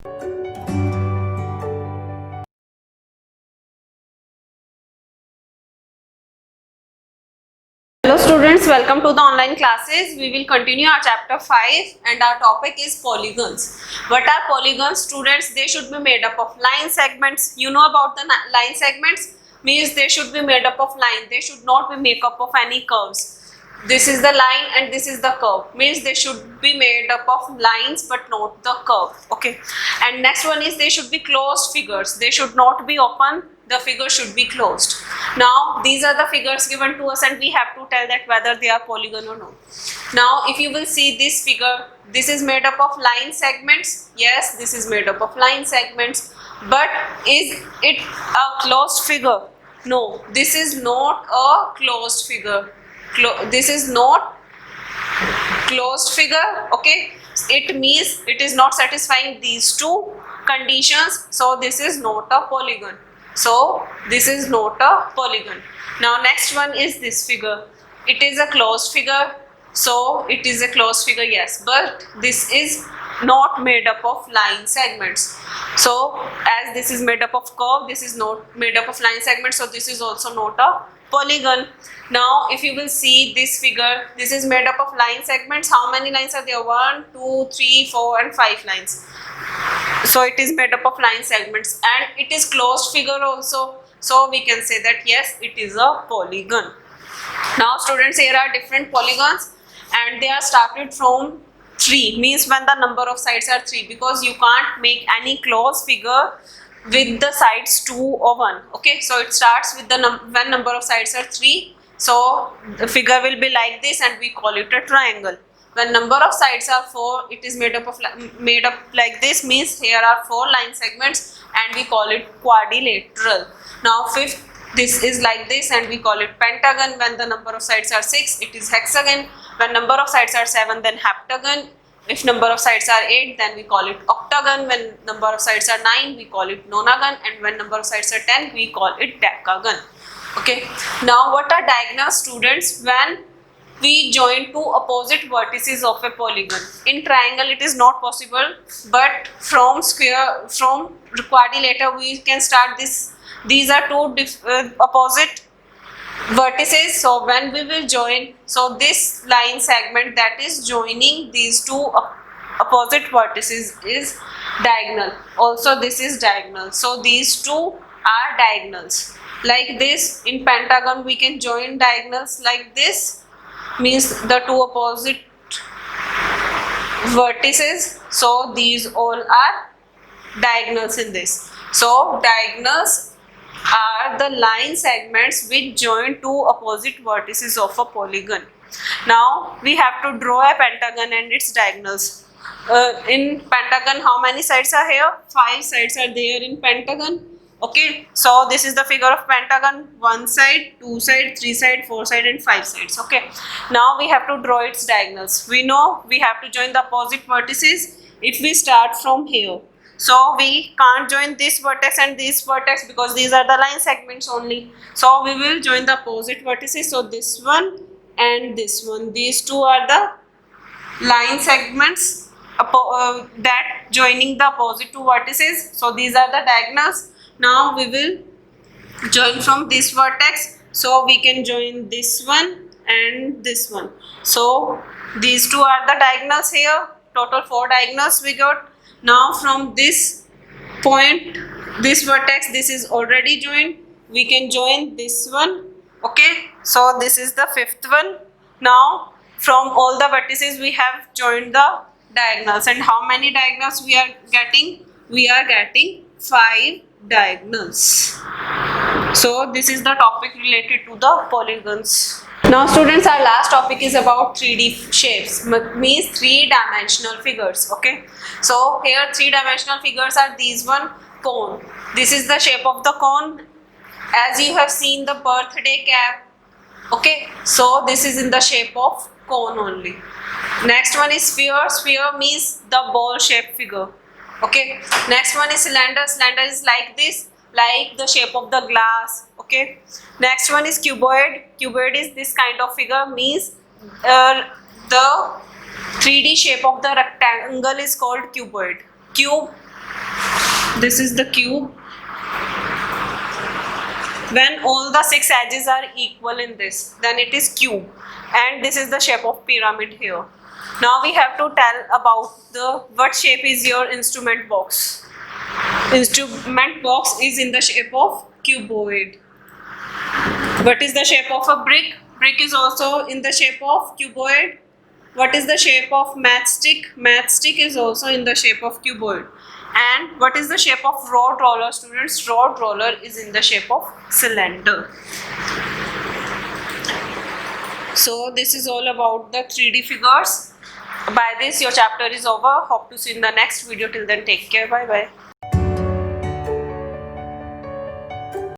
Hello students, welcome to the online classes. We will continue our chapter 5 and our topic is polygons. What are polygons? Students, they should be made up of line segments. You know about the line segments? Means they should be made up of line. They should not be made up of any curves. This is the line and this is the curve. Means they should be made up of lines but not the curve. Okay. And next one is they should be closed figures. They should not be open. The figure should be closed. Now these are the figures given to us and we have to tell that whether they are polygon or not. Now if you will see this figure, this is made up of line segments. Yes, this is made up of line segments. But is it a closed figure? No, this is not a closed figure. This is not closed figure. Okay, it means it is not satisfying these two conditions. So this is not a polygon. So this is not a polygon. Now next one is this figure. It is a closed figure. So it is a closed figure, yes, but this is not made up of line segments. So as this is made up of curve, this is not made up of line segments. So this is also not a polygon. Now if you will see this figure, this is made up of line segments. How many lines are there? 1, 2, 3, 4 and 5 lines. So it is made up of line segments and it is closed figure also. So we can say that yes, it is a polygon. Now students, here are different polygons and they are started from 3, means when the number of sides are 3, because you can't make any closed figure with the sides 2 or 1. Okay, so it starts with the when number of sides are 3. So the figure will be like this and we call it a triangle. When number of sides are 4, it is made up like this, means here are 4 line segments and we call it quadrilateral. Now fifth, this is like this and we call it pentagon. When the number of sides are 6, it is hexagon. When number of sides are 7, then heptagon. If number of sides are 8, then we call it octagon. When number of sides are 9, we call it nonagon. And when number of sides are 10, we call it decagon. Okay. Now what are diagonals, students? When we join two opposite vertices of a polygon. In triangle it is not possible, but from quadrilateral we can start this. These are two opposite vertices. So when we will join, so this line segment that is joining these two opposite vertices is diagonal. Also this is diagonal. So these two are diagonals. Like this, in pentagon we can join diagonals like this, means the two opposite vertices. So these all are diagonals in this. So diagonals are the line segments which join two opposite vertices of a polygon. Now we have to draw a pentagon and its diagonals. In pentagon, how many sides are here? 5 sides are there in pentagon. Okay, so this is the figure of pentagon: 1 side, 2 side, 3 side, 4 side and 5 sides. Okay, now we have to draw its diagonals. We know we have to join the opposite vertices if we start from here. So we can't join this vertex and this vertex because these are the line segments only. So we will join the opposite vertices. So this one and this one, these two are the line segments that joining the opposite two vertices. So these are the diagonals. Now we will join from this vertex, so we can join this one and this one. So these two are the diagonals here. Total 4 diagonals we got. Now from this point, this vertex, this is already joined. We can join this one. Okay, so this is the 5th one. Now from all the vertices we have joined the diagonals. And how many diagonals we are getting? We are getting 5 diagonals. So this is the topic related to the polygons. Now students, our last topic is about 3D shapes, means 3-dimensional figures. Okay, so here 3-dimensional figures are these one: cone. This is the shape of the cone, as you have seen the birthday cap. Okay, so this is in the shape of cone only. Next one is sphere. Sphere means the ball shaped figure. Okay, next one is cylinder. Cylinder is like this, like the shape of the glass. Okay, next one is cuboid. Cuboid is this kind of figure, means the 3D shape of the rectangle is called cuboid. Cube This is the cube. When all the 6 edges are equal in this, then it is cube. And this is the shape of pyramid here. Now we have to tell about what shape is your instrument box. Instrument box is in the shape of cuboid. What is the shape of a brick? Brick is also in the shape of cuboid. What is the shape of matchstick? Matchstick is also in the shape of cuboid. And what is the shape of rod roller, students? Rod roller is in the shape of cylinder. So this is all about the 3D figures. By this your chapter is over. Hope to see you in the next video. Till then, take care. Bye bye.